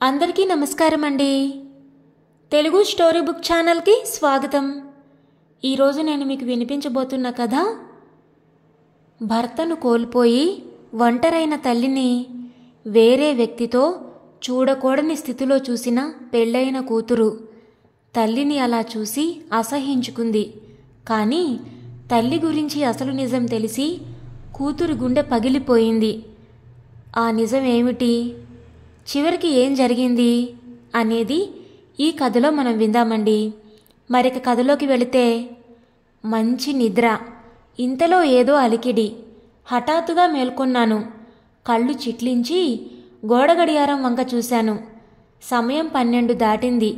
అందరికీ నమస్కారం అండి. తెలుగు స్టోరీ బుక్ ఛానల్కి స్వాగతం. ఈరోజు నేను మీకు వినిపించబోతున్న కథ భర్తను కోల్పోయి ఒంటరైన తల్లిని వేరే వ్యక్తితో చూడకూడని స్థితిలో చూసిన పెళ్ళైన కూతురు. తల్లిని అలా చూసి అసహించుకుంది. కానీ తల్లి గురించి అసలు నిజం తెలిసి కూతురు గుండె పగిలిపోయింది. ఆ నిజం ఏమిటి, చివరికి ఏం జరిగింది అనేది ఈ కథలో మనం విందామండి. మరిక కథలోకి వెళితే, మంచి నిద్ర, ఇంతలో ఏదో అలికిడి. హఠాత్తుగా మేల్కొన్నాను. కళ్ళు చిట్లించి గోడ గడియారం వంక చూశాను. సమయం 12 దాటింది.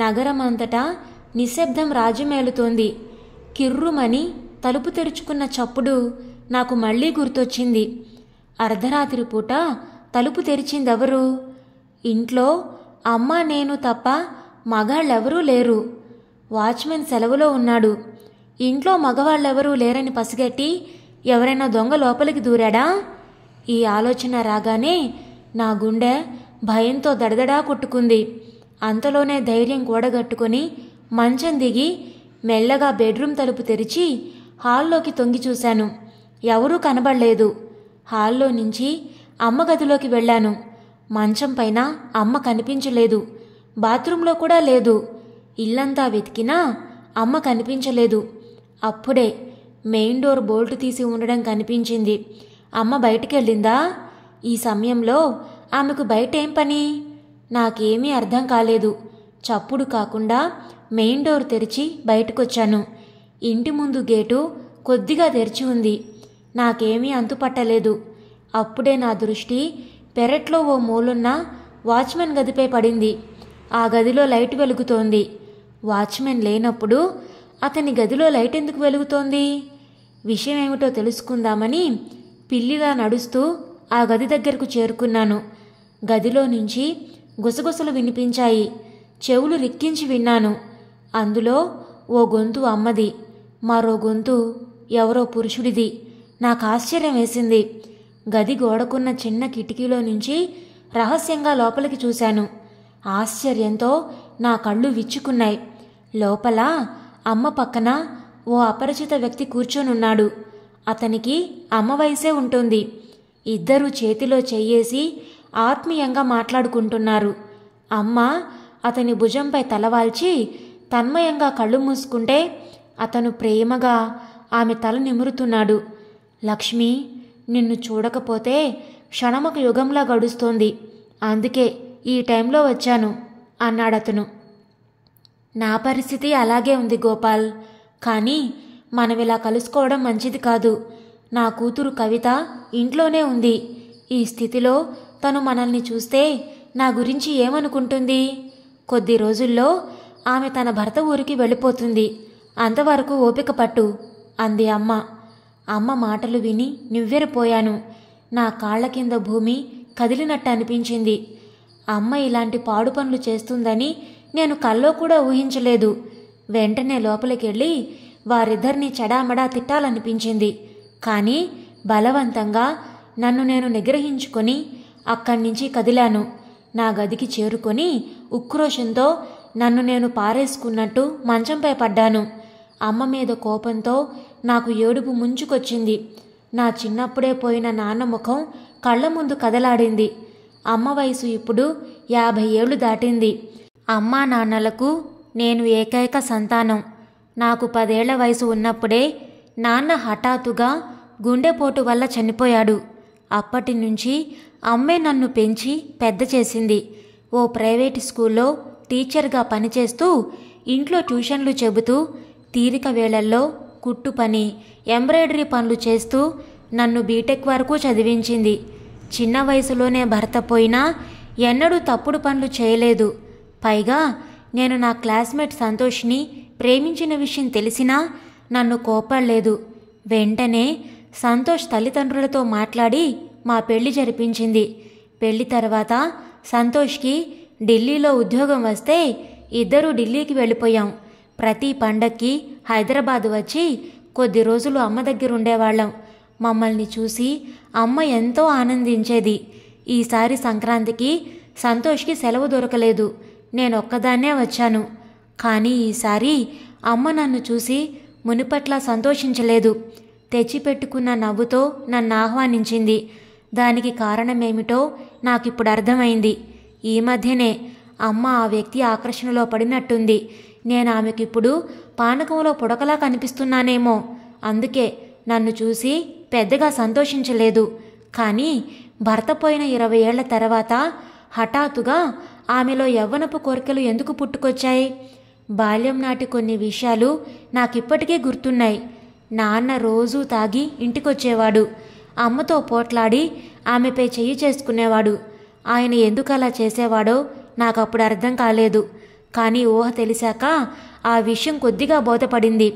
నగరం అంతటా నిశ్శబ్దం రాజ్యమేలుతోంది. కిర్రుమని తలుపు తెరుచుకున్న చప్పుడు నాకు మళ్ళీ గుర్తొచ్చింది. అర్ధరాత్రి పూట తలుపు తెరిచిందెవరు? ఇంట్లో అమ్మ నేను తప్ప మగాళ్ళెవరూ లేరు. వాచ్మెన్ సెలవులో ఉన్నాడు. ఇంట్లో మగవాళ్ళెవరూ లేరని పసిగట్టి ఎవరైనా దొంగ లోపలికి దూరాడా? ఈ ఆలోచన రాగానే నా గుండె భయంతో దడదడా కొట్టుకుంది. అంతలోనే ధైర్యం కూడగట్టుకుని మంచం దిగి మెల్లగా బెడ్రూమ్ తలుపు తెరిచి హాల్లోకి తొంగి చూశాను. ఎవరూ కనబడలేదు. హాల్లో నుంచి అమ్మ గదిలోకి వెళ్ళాను. మంచం పైన అమ్మ కనిపించలేదు. బాత్రూంలో కూడా లేదు. ఇల్లంతా వెతికినా అమ్మ కనిపించలేదు. అప్పుడే మెయిన్ డోర్ బోల్ట్ తీసి ఉండడం కనిపించింది. అమ్మ బయటికెళ్ళిందా? ఈ సమయంలో ఆమెకు బయట ఏం పని? నాకేమీ అర్థం కాలేదు. చప్పుడు కాకుండా మెయిన్ డోర్ తెరిచి బయటకొచ్చాను. ఇంటి ముందు గేటు కొద్దిగా తెరిచి ఉంది. నాకేమీ అంతుపట్టలేదు. అప్పుడే నా దృష్టి పెరట్లో ఓ మూలున్న వాచ్మెన్ గదిపై పడింది. ఆ గదిలో లైట్ వెలుగుతోంది. వాచ్మెన్ లేనప్పుడు అతని గదిలో లైట్ ఎందుకు వెలుగుతోంది? విషయం ఏమిటో తెలుసుకుందామని పిల్లిలా నడుస్తూ ఆ గది దగ్గరకు చేరుకున్నాను. గదిలో నుంచి గుసగుసలు వినిపించాయి. చెవులు రిక్కించి విన్నాను. అందులో ఓ గొంతు అమ్మది, మరో గొంతు ఎవరో పురుషుడిది. నాకు ఆశ్చర్యం వేసింది. గది గోడకున్న చిన్న కిటికీలో నుంచి రహస్యంగా లోపలికి చూశాను. ఆశ్చర్యంతో నా కళ్ళు విచ్చుకున్నాయి. లోపల అమ్మ పక్కన ఓ అపరిచిత వ్యక్తి కూర్చొనున్నాడు. అతనికి అమ్మ వయసే ఉంటుంది. ఇద్దరూ చేతిలో చెయ్యేసి ఆత్మీయంగా మాట్లాడుకుంటున్నారు. అమ్మ అతని భుజంపై తలవాల్చి తన్మయంగా కళ్ళు మూసుకుంటే అతను ప్రేమగా ఆమె తల నిమురుతున్నాడు. లక్ష్మి, నిన్ను చూడకపోతే క్షణమొక యుగంలా గడుస్తోంది. అందుకే ఈ టైంలో వచ్చాను అన్నాడతను. నా పరిస్థితి అలాగే ఉంది గోపాల్. కానీ మనమిలా కలుసుకోవడం మంచిది కాదు. నా కూతురు కవిత ఇంట్లోనే ఉంది. ఈ స్థితిలో తను మనల్ని చూస్తే నా గురించి ఏమనుకుంటుంది? కొద్ది రోజుల్లో ఆమె తన భర్త ఊరికి వెళ్ళిపోతుంది. అంతవరకు ఓపిక పట్టు అంది అమ్మ. అమ్మ మాటలు విని నివ్వెరపోయాను. నా కాళ్ల కింద భూమి కదిలినట్టు అనిపించింది. అమ్మ ఇలాంటి పాడు పనులు చేస్తుందని నేను కల్లో కూడా ఊహించలేదు. వెంటనే లోపలికెళ్ళి వారిద్దరినీ చెడామడా తిట్టాలనిపించింది. కానీ బలవంతంగా నన్ను నేను నిగ్రహించుకొని అక్కడి నుంచి కదిలాను. నా గదికి చేరుకొని ఉక్రోషంతో నన్ను నేను పారేసుకున్నట్టు మంచంపై పడ్డాను. అమ్మ మీద కోపంతో నాకు ఏడుపు ముంచుకొచ్చింది. నా చిన్నప్పుడే పోయిన నాన్న ముఖం కళ్ళ ముందు కదలాడింది. అమ్మ వయసు ఇప్పుడు 50 ఏళ్లు దాటింది. అమ్మా నాన్నలకు నేను ఏకైక సంతానం. నాకు 10 ఏళ్ల వయసు ఉన్నప్పుడే నాన్న హఠాత్తుగా గుండెపోటు వల్ల చనిపోయాడు. అప్పటి నుంచి అమ్మే నన్ను పెంచి పెద్ద చేసింది. ఓ ప్రైవేటు స్కూల్లో టీచర్గా పనిచేస్తూ ఇంట్లో ట్యూషన్లు చెబుతూ తీరిక వేళల్లో కుట్టు పని, ఎంబ్రాయిడరీ పనులు చేస్తూ నన్ను బీటెక్ వరకు చదివించింది. చిన్న వయసులోనే భర్త పోయినా ఎన్నడూ తప్పుడు పనులు చేయలేదు. పైగా నేను నా క్లాస్మేట్ సంతోష్ని ప్రేమించిన విషయం తెలిసినా నన్ను కోపడలేదు. వెంటనే సంతోష్ తల్లిదండ్రులతో మాట్లాడి మా పెళ్లి జరిపించింది. పెళ్లి తర్వాత సంతోష్కి ఢిల్లీలో ఉద్యోగం వస్తే ఇద్దరూ ఢిల్లీకి వెళ్ళిపోయాం. ప్రతి పండక్కి హైదరాబాద్ వచ్చి కొద్ది రోజులు అమ్మ దగ్గర ఉండేవాళ్ళం. మమ్మల్ని చూసి అమ్మ ఎంతో ఆనందించేది. ఈసారి సంక్రాంతికి సంతోష్కి సెలవు దొరకలేదు. నేనొక్కదాన్నే వచ్చాను. కానీ ఈసారి అమ్మ నన్ను చూసి మునుపట్లా సంతోషించలేదు. తెచ్చిపెట్టుకున్న నవ్వుతో నన్ను ఆహ్వానించింది. దానికి కారణమేమిటో నాకిప్పుడు అర్థమైంది. ఈ మధ్యనే అమ్మ ఆ వ్యక్తి ఆకర్షణలో పడినట్టుంది. నేను ఆమెకిప్పుడు పానకంలో పుడకలా కనిపిస్తున్నానేమో. అందుకే నన్ను చూసి పెద్దగా సంతోషించలేదు. కానీ భర్త పోయిన 20 ఏళ్ల తర్వాత హఠాత్తుగా ఆమెలో యవ్వనపు కోరికలు ఎందుకు పుట్టుకొచ్చాయి? బాల్యం నాటి కొన్ని విషయాలు నాకిప్పటికీ గుర్తున్నాయి. నాన్న రోజూ తాగి ఇంటికొచ్చేవాడు. అమ్మతో పోట్లాడి ఆమెపై చెయ్యి చేసుకునేవాడు. ఆయన ఎందుకు అలా చేసేవాడో నాకప్పుడు అర్థం కాలేదు. కానీ ఊహ తెలిసాక ఆ విషయం కొద్దిగా బోధపడింది.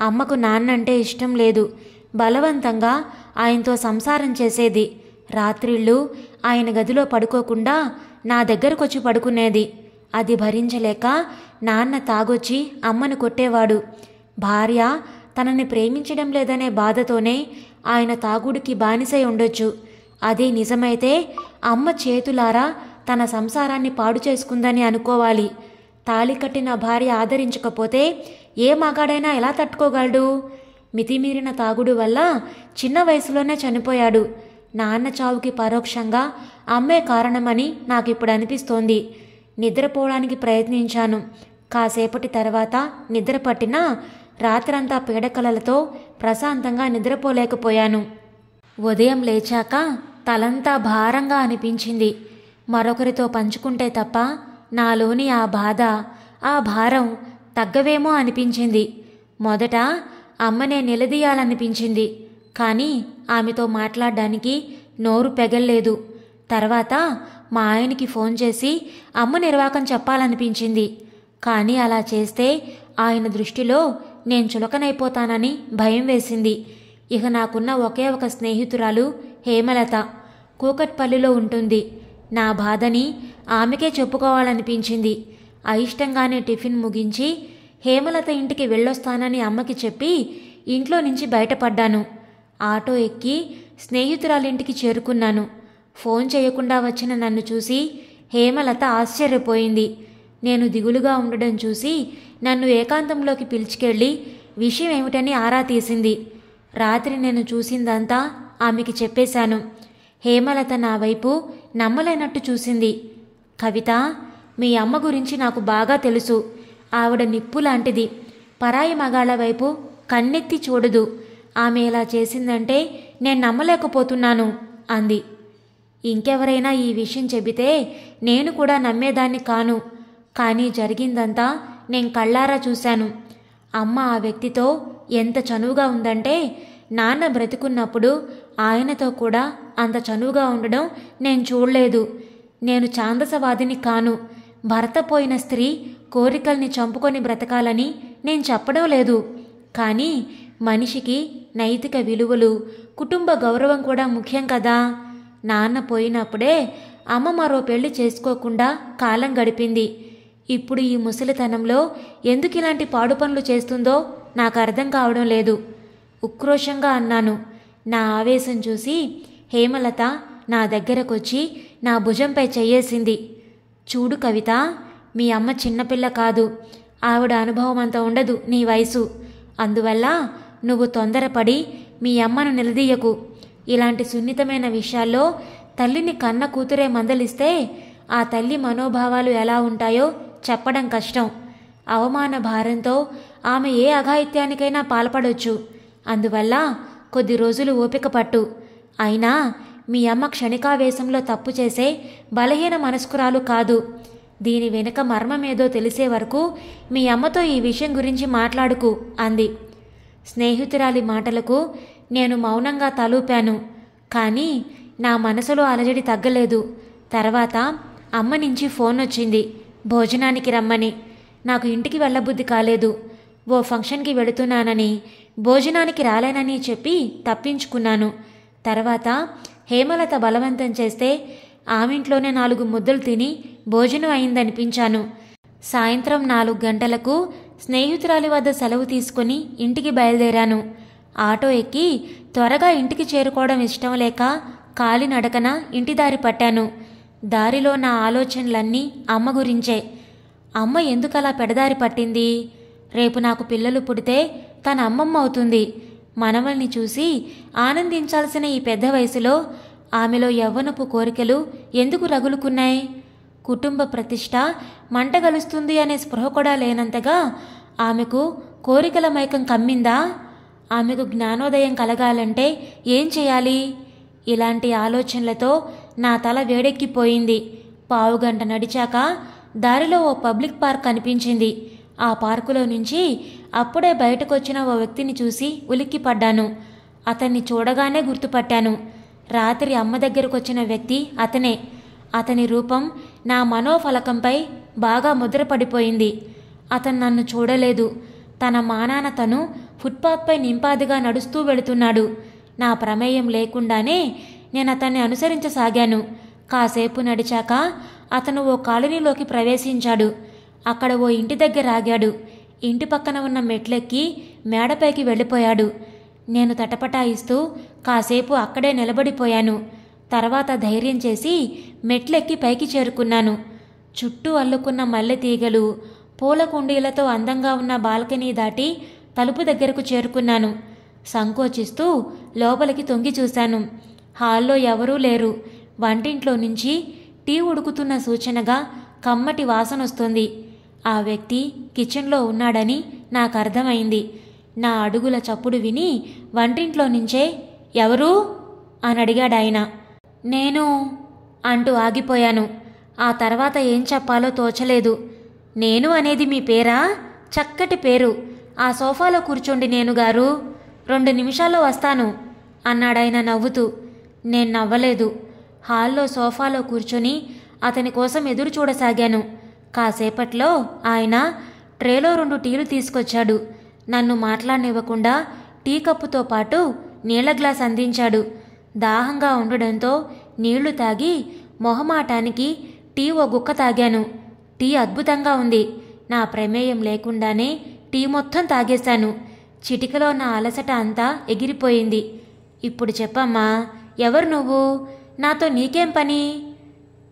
అమ్మకు నాన్నంటే ఇష్టం లేదు. బలవంతంగా ఆయనతో సంసారం చేసేది. రాత్రిళ్ళు ఆయన గదిలో పడుకోకుండా నా దగ్గరకొచ్చి పడుకునేది. అది భరించలేక నాన్న తాగొచ్చి అమ్మను కొట్టేవాడు. భార్య తనని ప్రేమించడం లేదనే బాధతోనే ఆయన తాగుడికి బానిసై ఉండొచ్చు. అదే నిజమైతే అమ్మ చేతులారా తన సంసారాన్ని పాడు చేసుకుందని అనుకోవాలి. తాళి కట్టిన భార్య ఆదరించకపోతే ఏ మగాడైనా ఎలా తట్టుకోగలడు? మితిమీరిన తాగుడు వల్ల చిన్న వయసులోనే చనిపోయాడు. నాన్న చావుకి పరోక్షంగా అమ్మే కారణమని నాకిప్పుడు అనిపిస్తోంది. నిద్రపోవడానికి ప్రయత్నించాను. కాసేపటి తర్వాత నిద్ర పట్టినా రాత్రంతా పీడకలలతో ప్రశాంతంగా నిద్రపోలేకపోయాను. ఉదయం లేచాక తలంతా భారంగా అనిపించింది. మరొకరితో పంచుకుంటే తప్ప నాలోని ఆ బాధ, ఆ భారం తగ్గవేమో అనిపించింది. మొదట అమ్మనే నిలదీయాలనిపించింది. కానీ ఆమెతో మాట్లాడడానికి నోరు పెగల్లేదు. తర్వాత మా ఆయనకి ఫోన్ చేసి అమ్మ నిర్వాకం చెప్పాలనిపించింది. కానీ అలా చేస్తే ఆయన దృష్టిలో నేను చులకనైపోతానని భయం వేసింది. ఇక నాకున్న ఒకే ఒక స్నేహితురాలు హేమలత. కూకట్పల్లిలో ఉంటుంది. నా బాధని ఆమెకే చెప్పుకోవాలనిపించింది. అయిష్టంగానే టిఫిన్ ముగించి హేమలత ఇంటికి వెళ్ళొస్తానని అమ్మకి చెప్పి ఇంట్లో నుంచి బయటపడ్డాను. ఆటో ఎక్కి స్నేహితురాలింటికి చేరుకున్నాను. ఫోన్ చేయకుండా వచ్చిన నన్ను చూసి హేమలత ఆశ్చర్యపోయింది. నేను దిగులుగా ఉండడం చూసి నన్ను ఏకాంతంలోకి పిలుచుకెళ్ళి విషయం ఏమిటని ఆరా తీసింది. రాత్రి నేను చూసిందంతా ఆమెకి చెప్పేశాను. హేమలత నా వైపు నమ్మలేనట్టు చూసింది. కవిత, మీ అమ్మ గురించి నాకు బాగా తెలుసు. ఆవిడ నిప్పు లాంటిది. పరాయి మగాళ్ళ వైపు కన్నెత్తి చూడదు. ఆమె ఇలా చేసిందంటే నేను నమ్మలేకపోతున్నాను అంది. ఇంకెవరైనా ఈ విషయం చెబితే నేను కూడా నమ్మేదాన్ని కాను. కానీ జరిగిందంతా నేను కళ్ళారా చూశాను. అమ్మ ఆ వ్యక్తితో ఎంత చనువుగా ఉందంటే నాన్న బ్రతికున్నప్పుడు ఆయనతో కూడా అంత చనువుగా ఉండడం నేను చూడలేదు. నేను ఛాందసవాదిని కాను. భర్త పోయిన స్త్రీ కోరికల్ని చంపుకొని బ్రతకాలని నేను చెప్పడం లేదు. కానీ మనిషికి నైతిక విలువలు, కుటుంబ గౌరవం కూడా ముఖ్యం కదా. నాన్న పోయినప్పుడే అమ్మ మరో పెళ్లి చేసుకోకుండా కాలం గడిపింది. ఇప్పుడు ఈ ముసలితనంలో ఎందుకు ఇలాంటి పాడు పనులు చేస్తుందో నాకు అర్థం కావడం లేదు. ఉక్రోషంగా అన్నాను. నా ఆవేశం చూసి హేమలత నా దగ్గరకొచ్చి నా భుజంపై చెయ్యేసింది. చూడు కవిత, మీ అమ్మ చిన్నపిల్ల కాదు. ఆవిడ అనుభవం అంత ఉండదు నీ వయసు. అందువల్ల నువ్వు తొందరపడి మీ అమ్మను నిలదీయకు. ఇలాంటి సున్నితమైన విషయాల్లో తల్లిని కన్న కూతురే మందలిస్తే ఆ తల్లి మనోభావాలు ఎలా ఉంటాయో చెప్పడం కష్టం. అవమాన భారంతో ఆమె ఏ అఘాయిత్యానికైనా పాల్పడొచ్చు. అందువల్ల కొద్ది రోజులు ఓపిక పట్టు. అయినా మీ అమ్మ క్షణికావేశంలో తప్పు చేసే బలహీన మనస్కురాలు కాదు. దీని వెనుక మర్మమేదో తెలిసే వరకు మీ అమ్మతో ఈ విషయం గురించి మాట్లాడుకు అంది. స్నేహితురాలి మాటలకు నేను మౌనంగా తలూపాను. కానీ నా మనసులో అలజడి తగ్గలేదు. తర్వాత అమ్మ నుంచి ఫోన్ వచ్చింది, భోజనానికి రమ్మని. నాకు ఇంటికి వెళ్ళబుద్ధి కాలేదు. ఓ ఫంక్షన్కి వెళుతున్నానని, భోజనానికి రాలేనని చెప్పి తప్పించుకున్నాను. తర్వాత హేమలత బలవంతం చేస్తే ఆమింట్లోనే 4 ముద్దలు తిని భోజనం అయిందనిపించాను. సాయంత్రం 4 గంటలకు స్నేహితురాలి వద్ద సెలవు తీసుకుని ఇంటికి బయలుదేరాను. ఆటో ఎక్కి త్వరగా ఇంటికి చేరుకోవడం ఇష్టం లేక కాలినడకన ఇంటి దారి పట్టాను. దారిలో నా ఆలోచనలన్నీ అమ్మ గురించే. అమ్మ ఎందుకలా పెడదారి పట్టింది? రేపు నాకు పిల్లలు పుడితే తన అమ్మమ్మ అవుతుంది. మనవల్ని చూసి ఆనందించాల్సిన ఈ పెద్ద వయసులో ఆమెలో యవ్వనపు కోరికలు ఎందుకు రగులుకున్నాయి? కుటుంబ ప్రతిష్ట మంటగలుస్తుంది అనే స్పృహ కూడా లేనంతగా ఆమెకు కోరికల మైకం కమ్మిందా? ఆమెకు జ్ఞానోదయం కలగాలంటే ఏం చేయాలి? ఇలాంటి ఆలోచనలతో నా తల వేడెక్కిపోయింది. పావుగంట నడిచాక దారిలో ఓ పబ్లిక్ పార్క్ కనిపించింది. ఆ పార్కులో నుంచి అప్పుడే బయటకొచ్చిన ఓ వ్యక్తిని చూసి ఉలిక్కిపడ్డాను. అతన్ని చూడగానే గుర్తుపట్టాను. రాత్రి అమ్మ దగ్గరకొచ్చిన వ్యక్తి అతనే. అతని రూపం నా మనోఫలకంపై బాగా ముద్రపడిపోయింది. అతను నన్ను చూడలేదు. తన మానాన తను ఫుట్పాత్పై నింపాదిగా నడుస్తూ వెళుతున్నాడు. నా ప్రమేయం లేకుండానే నేను అతన్ని అనుసరించసాగాను. కాసేపు నడిచాక అతను ఓ కాలనీలోకి ప్రవేశించాడు. అక్కడ ఓ ఇంటి దగ్గర ఆగాడు. ఇంటి పక్కన ఉన్న మెట్లెక్కి మేడపైకి వెళ్ళిపోయాడు. నేను తటపటాయిస్తూ కాసేపు అక్కడే నిలబడిపోయాను. తర్వాత ధైర్యం చేసి మెట్లెక్కి పైకి చేరుకున్నాను. చుట్టూ అల్లుకున్న మల్లె తీగలు, పూల కుండీలతో అందంగా ఉన్న బాల్కనీ దాటి తలుపు దగ్గరకు చేరుకున్నాను. సంకోచిస్తూ లోపలికి తొంగి చూశాను. హాల్లో ఎవరూ లేరు. వంటింట్లో నుంచి టీ ఉడుకుతున్న సూచనగా కమ్మటి వాసనొస్తుంది. ఆ వ్యక్తి కిచెన్లో ఉన్నాడని నాకు అర్థమైంది. నా అడుగుల చప్పుడు విని వంటింట్లో నుంచే ఎవరు అని అడిగాడాయన. నేను అంటూ ఆగిపోయాను. ఆ తర్వాత ఏం చెప్పాలో తోచలేదు. నేను అనేది మీ పేరా? చక్కటి పేరు. ఆ సోఫాలో కూర్చోండి నేనుగారు, 2 నిమిషాల్లో వస్తాను అన్నాడాయన నవ్వుతూ. నేను నవ్వలేదు. హాల్లో సోఫాలో కూర్చొని అతని కోసం ఎదురు చూడసాగాను. కాసేపట్లో ఆయన ట్రేలో 2 టీలు తీసుకొచ్చాడు. నన్ను మాట్లాడనివ్వకుండా టీ కప్పుతో పాటు నీళ్ల గ్లాస్ అందించాడు. దాహంగా ఉండడంతో నీళ్లు తాగి మొహమాటానికి టీ ఓ గుక్క తాగాను. టీ అద్భుతంగా ఉంది. నా ప్రమేయం లేకుండానే టీ మొత్తం తాగేశాను. చిటికలో నా అలసట అంతా ఎగిరిపోయింది. ఇప్పుడు చెప్పమ్మా, ఎవరు నువ్వు? నాతో నీకేం పని?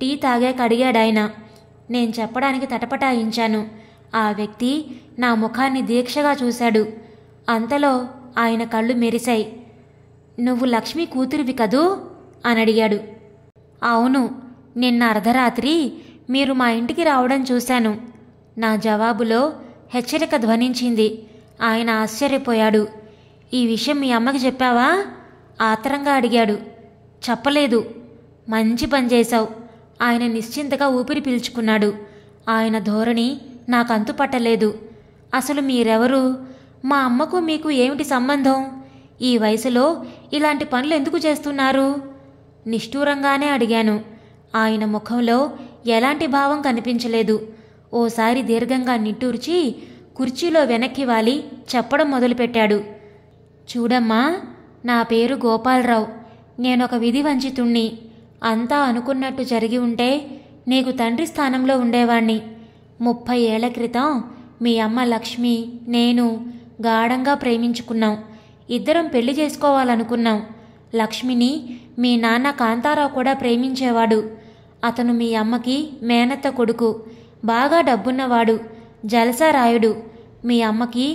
టీ తాగాక అడిగాడాయన. నేను చెప్పడానికి తటపటాయించాను. ఆ వ్యక్తి నా ముఖాన్ని దీక్షగా చూశాడు. అంతలో ఆయన కళ్ళు మెరిశాయి. నువ్వు లక్ష్మి కూతురివి కదూ అని అడిగాడు. అవును, నిన్న అర్ధరాత్రి మీరు మా ఇంటికి రావడం చూశాను. నా జవాబులో హెచ్చరిక ధ్వనించింది. ఆయన ఆశ్చర్యపోయాడు. ఈ విషయం మీ అమ్మకి చెప్పావా? ఆత్రంగా అడిగాడు. చెప్పలేదు. మంచి పని చేశావు. ఆయన నిశ్చింతగా ఊపిరి పీల్చుకున్నాడు. ఆయన ధోరణి నాకు అంతుపట్టలేదు. అసలు మీరెవరు? మా అమ్మకు మీకు ఏమిటి సంబంధం? ఈ వయసులో ఇలాంటి పనులు ఎందుకు చేస్తున్నారు? నిష్ఠూరంగానే అడిగాను. ఆయన ముఖంలో ఎలాంటి భావం కనిపించలేదు. ఓసారి దీర్ఘంగా నిట్టూర్చి కుర్చీలో వెనక్కి వాలి చెప్పడం మొదలుపెట్టాడు. చూడమ్మా, నా పేరు గోపాలరావు. నేనొక విధి వంచితుణ్ణి. అంతా అనుకున్నట్టు జరిగి ఉంటే నీకు తండ్రి స్థానంలో ఉండేవాణ్ణి. 30 ఏళ్ల క్రితం మీ అమ్మ లక్ష్మి, నేను గాఢంగా ప్రేమించుకున్నాం. ఇద్దరం పెళ్లి చేసుకోవాలనుకున్నాం. లక్ష్మిని మీ నాన్న కాంతారావు కూడా ప్రేమించేవాడు. అతను మీ అమ్మకి మేనత్త కొడుకు. బాగా డబ్బున్నవాడు, జలసారాయుడు. మీ అమ్మకి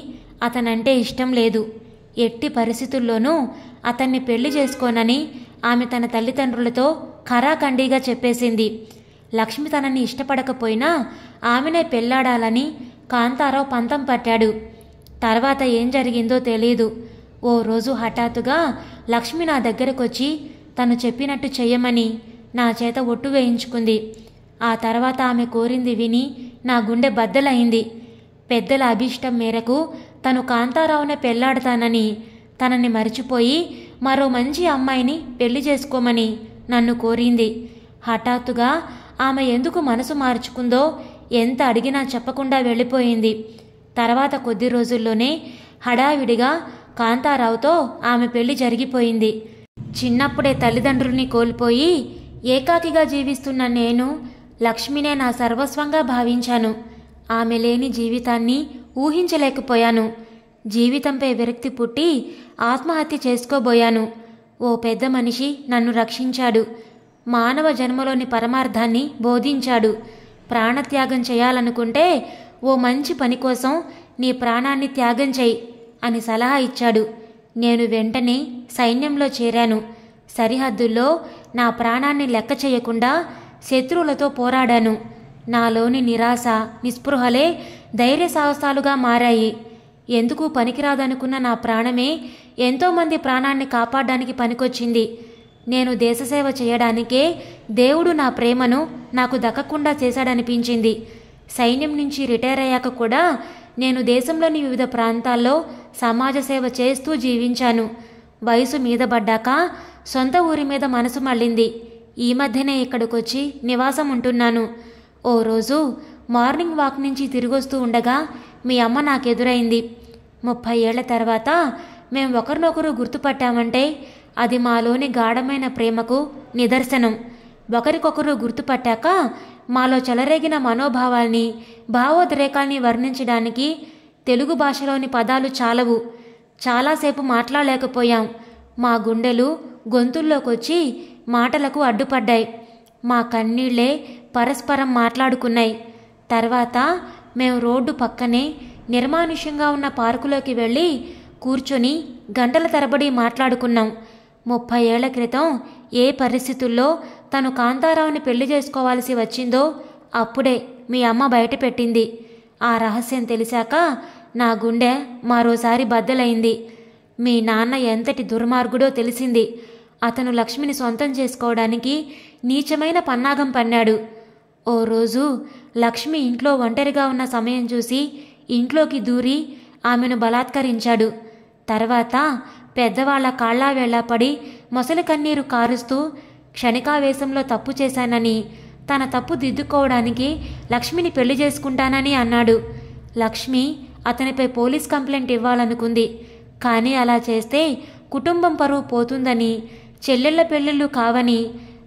అతనంటే ఇష్టం లేదు. ఎట్టి పరిస్థితుల్లోనూ అతన్ని పెళ్లి చేసుకోనని ఆమె తన తల్లిదండ్రులతో ఖరాఖండీగా చెప్పేసింది. లక్ష్మి తనని ఇష్టపడకపోయినా ఆమెనే పెళ్లాడాలని కాంతారావు పంతం పట్టాడు. తర్వాత ఏం జరిగిందో తెలీదు. ఓ రోజు హఠాత్తుగా లక్ష్మి నా దగ్గరకొచ్చి తను చెప్పినట్టు చెయ్యమని నా చేత ఒట్టు వేయించుకుంది. ఆ తర్వాత ఆమె కోరింది విని నా గుండె బద్దలైంది. పెద్దల అభీష్టం మేరకు తను కాంతారావునే పెళ్లాడతానని, తనని మరిచిపోయి మరో మంచి అమ్మాయిని పెళ్లి చేసుకోమని నన్ను కోరింది. హఠాత్తుగా ఆమె ఎందుకు మనసు మార్చుకుందో ఎంత అడిగినా చెప్పకుండా వెళ్ళిపోయింది. తర్వాత కొద్ది రోజుల్లోనే హడావిడిగా కాంతారావుతో ఆమె పెళ్లి జరిగిపోయింది. చిన్నప్పుడే తల్లిదండ్రుల్ని కోల్పోయి ఏకాకిగా జీవిస్తున్న నేను లక్ష్మినే నా సర్వస్వంగా భావించాను. ఆమె లేని జీవితాన్ని ఊహించలేకపోయాను. జీవితంపై విరక్తి పుట్టి ఆత్మహత్య చేసుకోబోయాను. ఓ పెద్ద మనిషి నన్ను రక్షించాడు. మానవ జన్మలోని పరమార్థాన్ని బోధించాడు. ప్రాణత్యాగం చేయాలనుకుంటే ఓ మంచి పని కోసం నీ ప్రాణాన్ని త్యాగం చేయి అని సలహా ఇచ్చాడు. నేను వెంటనే సైన్యంలో చేరాను. సరిహద్దుల్లో నా ప్రాణాన్ని లెక్క చేయకుండా శత్రువులతో పోరాడాను. నాలోని నిరాశ, నిస్పృహలే ధైర్య సాహసాలుగా మారాయి. ఎందుకు పనికిరాదనుకున్న నా ప్రాణమే ఎంతోమంది ప్రాణాన్ని కాపాడడానికి పనికొచ్చింది. నేను దేశసేవ చేయడానికే దేవుడు నా ప్రేమను నాకు దక్కకుండా చేశాడనిపించింది. సైన్యం నుంచి రిటైర్ అయ్యాక కూడా నేను దేశంలోని వివిధ ప్రాంతాల్లో సమాజ సేవ చేస్తూ జీవించాను. వయసు మీద పడ్డాక సొంత ఊరి మీద మనసు మళ్ళింది. ఈ మధ్యనే ఇక్కడికొచ్చి నివాసం ఉంటున్నాను. ఓ రోజు మార్నింగ్ వాక్ నుంచి తిరిగొస్తూ ఉండగా మీ అమ్మ నాకెదురైంది. 30 ఏళ్ల తర్వాత మేం ఒకరినొకరు గుర్తుపట్టామంటే అది మాలోని గాఢమైన ప్రేమకు నిదర్శనం. ఒకరికొకరు గుర్తుపట్టాక మాలో చెలరేగిన మనోభావాల్ని, భావోద్రేకాల్ని వర్ణించడానికి తెలుగు భాషలోని పదాలు చాలవు. చాలాసేపు మాట్లాడలేకపోయాం. మా గుండెలు గొంతుల్లోకొచ్చి మాటలకు అడ్డుపడ్డాయి. మా కన్నీళ్లే పరస్పరం మాట్లాడుకున్నాయి. తర్వాత మేము రోడ్డు పక్కనే నిర్మానుష్యంగా ఉన్న పార్కులోకి వెళ్ళి కూర్చొని గంటల తరబడి మాట్లాడుకున్నాం. 30 ఏళ్ల క్రితం ఏ పరిస్థితుల్లో తను కాంతారావుని పెళ్లి చేసుకోవాల్సి వచ్చిందో అప్పుడే మీ అమ్మ బయటపెట్టింది. ఆ రహస్యం తెలిసాక నా గుండె మరోసారి బద్దలైంది. మీ నాన్న ఎంతటి దుర్మార్గుడో తెలిసింది. అతను లక్ష్మిని సొంతం చేసుకోవడానికి నీచమైన పన్నాగం పన్నాడు. ఓ రోజు లక్ష్మి ఇంట్లో ఒంటరిగా ఉన్న సమయం చూసి ఇంట్లోకి దూరి ఆమెను బలాత్కరించాడు. తర్వాత పెద్దవాళ్ల కాళ్ళా వేళ్లాపడి మొసలి కన్నీరు కారుస్తూ క్షణికావేశంలో తప్పు చేశానని, తన తప్పు దిద్దుకోవడానికి లక్ష్మిని పెళ్లి చేసుకుంటానని అన్నాడు. లక్ష్మి అతనిపై పోలీస్ కంప్లైంట్ ఇవ్వాలనుకుంది. కానీ అలా చేస్తే కుటుంబం పరువు పోతుందని, చెల్లెళ్ల పెళ్ళిళ్ళు కావని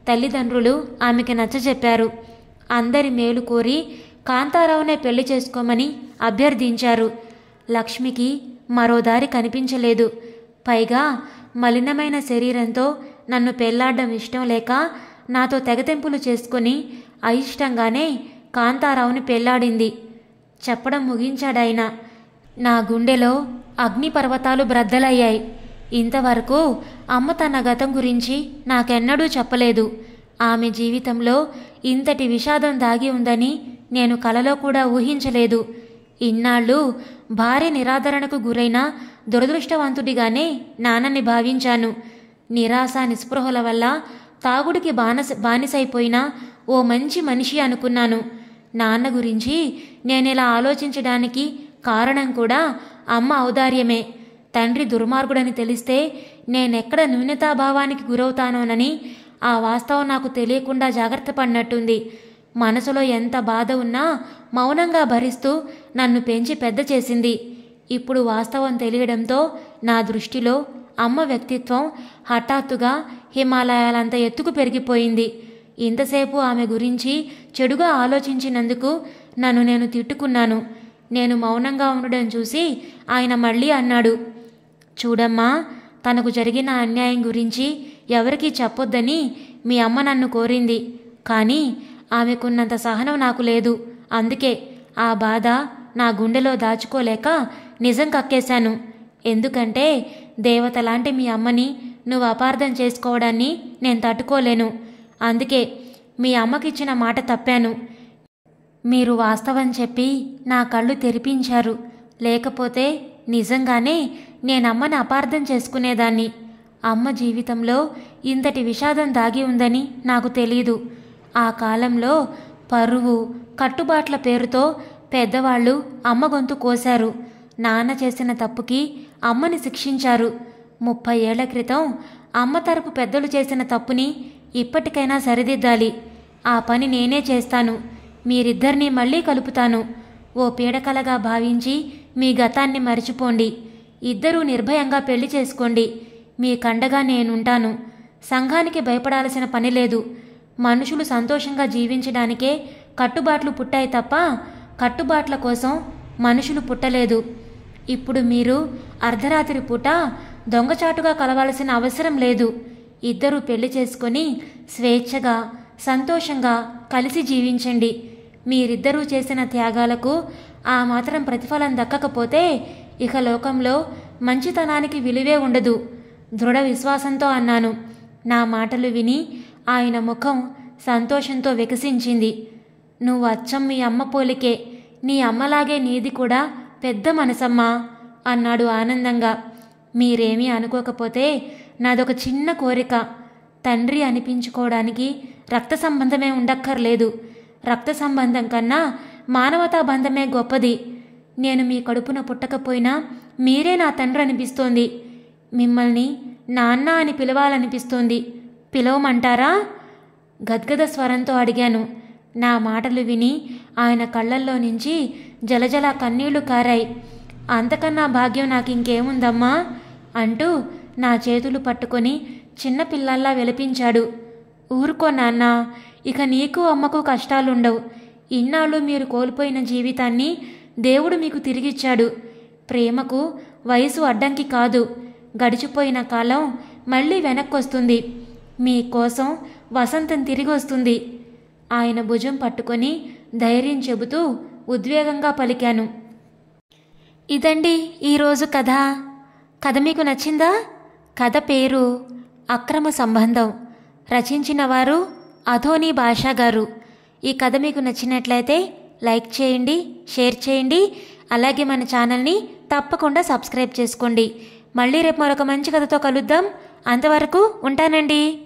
తల్లిదండ్రులు ఆమెకి నచ్చజెప్పారు. అందరి మేలు కోరి కాంతారావునే పెళ్లి చేసుకోమని అభ్యర్థించారు. లక్ష్మికి మరో దారి కనిపించలేదు. పైగా మలినమైన శరీరంతో నన్ను పెళ్లాడడం ఇష్టం లేక నాతో తెగతెంపులు చేసుకుని అయిష్టంగానే కాంతారావుని పెళ్లాడింది. చెప్పడం ముగించాడాయన. నా గుండెలో అగ్నిపర్వతాలు బ్రద్దలయ్యాయి. ఇంతవరకు అమ్మ తన గతం గురించి నాకెన్నడూ చెప్పలేదు. ఆమె జీవితంలో ఇంతటి విషాదం దాగి ఉందని నేను కలలో కూడా ఊహించలేదు. ఇన్నాళ్ళు భార్య నిరాదరణకు గురైన దురదృష్టవంతుడిగానే నాన్నని భావించాను. నిరాశ నిస్పృహల వల్ల తాగుడికి బానిసైపోయిన ఓ మంచి మనిషి అనుకున్నాను. నాన్న గురించి నేనిలా ఆలోచించడానికి కారణం కూడా అమ్మ ఔదార్యమే. తండ్రి దుర్మార్గుడని తెలిస్తే నేనెక్కడ న్యూనతాభావానికి గురవుతానోనని ఆ వాస్తవం నాకు తెలియకుండా జాగ్రత్త పడినట్టుంది. మనసులో ఎంత బాధ ఉన్నా మౌనంగా భరిస్తూ నన్ను పెంచి పెద్ద చేసింది. ఇప్పుడు వాస్తవం తెలియడంతో నా దృష్టిలో అమ్మ వ్యక్తిత్వం హఠాత్తుగా హిమాలయాలంత ఎత్తుకు పెరిగిపోయింది. ఇంతసేపు ఆమె గురించి చెడుగా ఆలోచించినందుకు నన్ను నేను తిట్టుకున్నాను. నేను మౌనంగా ఉండడం చూసి ఆయన మళ్ళీ అన్నాడు, చూడమ్మా, తనకు జరిగిన అన్యాయం గురించి ఎవరికీ చెప్పొద్దని మీ అమ్మ నన్ను కోరింది. కానీ ఆమెకున్నంత సహనం నాకు లేదు. అందుకే ఆ బాధ నా గుండెలో దాచుకోలేక నిజం కక్కేశాను. ఎందుకంటే దేవతలాంటి మీ అమ్మని నువ్వు అపార్థం చేసుకోవడాన్ని నేను తట్టుకోలేను. అందుకే మీ అమ్మకిచ్చిన మాట తప్పాను. మీరు వాస్తవం చెప్పి నా కళ్ళు తెరిపించారు. లేకపోతే నిజంగానే నేనమ్మని అపార్థం చేసుకునేదాన్ని. అమ్మ జీవితంలో ఇంతటి విషాదం దాగి ఉందని నాకు తెలీదు. ఆ కాలంలో పరువు, కట్టుబాట్ల పేరుతో పెద్దవాళ్ళు అమ్మ గొంతు కోశారు. నాన్న చేసిన తప్పుకి అమ్మని శిక్షించారు. 30 ఏళ్ల క్రితం అమ్మ తరపు పెద్దలు చేసిన తప్పుని ఇప్పటికైనా సరిదిద్దాలి. ఆ పని నేనే చేస్తాను. మీరిద్దరినీ మళ్ళీ కలుపుతాను. ఓ పీడకలగా భావించి మీ గతాన్ని మరిచిపోండి. ఇద్దరూ నిర్భయంగా పెళ్లి చేసుకోండి. మీ కండగా నేనుంటాను. సంఘానికి భయపడాల్సిన పని లేదు. మనుషులు సంతోషంగా జీవించడానికే కట్టుబాట్లు పుట్టాయి తప్ప కట్టుబాట్ల కోసం మనుషులు పుట్టలేదు. ఇప్పుడు మీరు అర్ధరాత్రి పూట దొంగచాటుగా కలవాల్సిన అవసరం లేదు. ఇద్దరూ పెళ్లి చేసుకొని స్వేచ్ఛగా సంతోషంగా కలిసి జీవించండి. మీరిద్దరూ చేసిన త్యాగాలకు ఆ మాత్రం ప్రతిఫలం దక్కకపోతే ఇక లోకంలో మంచితనానికి విలువే ఉండదు. దృఢ విశ్వాసంతో అన్నాను. నా మాటలు విని ఆయన ముఖం సంతోషంతో వికసించింది. నువ్వు అచ్చం మీ అమ్మ పోలికే, నీ అమ్మలాగే నీది కూడా పెద్ద మనసమ్మా అన్నాడు ఆనందంగా. మీరేమీ అనుకోకపోతే నాదొక చిన్న కోరిక. తండ్రి అనిపించుకోవడానికి రక్త సంబంధమే ఉండక్కర్లేదు. రక్త సంబంధం కన్నా మానవతా బంధమే గొప్పది. నేను మీ కడుపున పుట్టకపోయినా మీరే నా తండ్రి అనిపిస్తోంది. మిమ్మల్ని నాన్న అని పిలవాలనిపిస్తోంది. పిలవమంటారా? గద్గద స్వరంతో అడిగాను. నా మాటలు విని ఆయన కళ్ళల్లో నుంచి జలజల కన్నీళ్లు కారాయి. అంతకన్నా భాగ్యం నాకింకేముందమ్మా అంటూ నా చేతులు పట్టుకొని చిన్నపిల్లల్లా విలపించాడు. ఊరుకో నాన్న, ఇక నీకు అమ్మకు కష్టాలుండవు. ఇన్నాళ్ళు మీరు కోల్పోయిన జీవితాన్ని దేవుడు మీకు తిరిగిచ్చాడు. ప్రేమకు వయసు అడ్డంకి కాదు. గడిచిపోయిన కాలం మళ్ళీ వెనక్కొస్తుంది. మీకోసం వసంతం తిరిగి వస్తుంది. ఆయన భుజం పట్టుకొని ధైర్యం చెబుతూ ఉద్వేగంగా పలికాను. ఇదండి ఈరోజు కథ. కథ మీకు నచ్చిందా? కథ పేరు అక్రమ సంబంధం. రచించిన వారు అధోని భాషా గారు. ఈ కథ మీకు నచ్చినట్లయితే లైక్ చేయండి, షేర్ చేయండి. అలాగే మన ఛానల్ని తప్పకుండా సబ్స్క్రైబ్ చేసుకోండి. మళ్ళీ రేపు మరొక మంచి కథతో కలుద్దాం. అంతవరకు ఉంటానండి.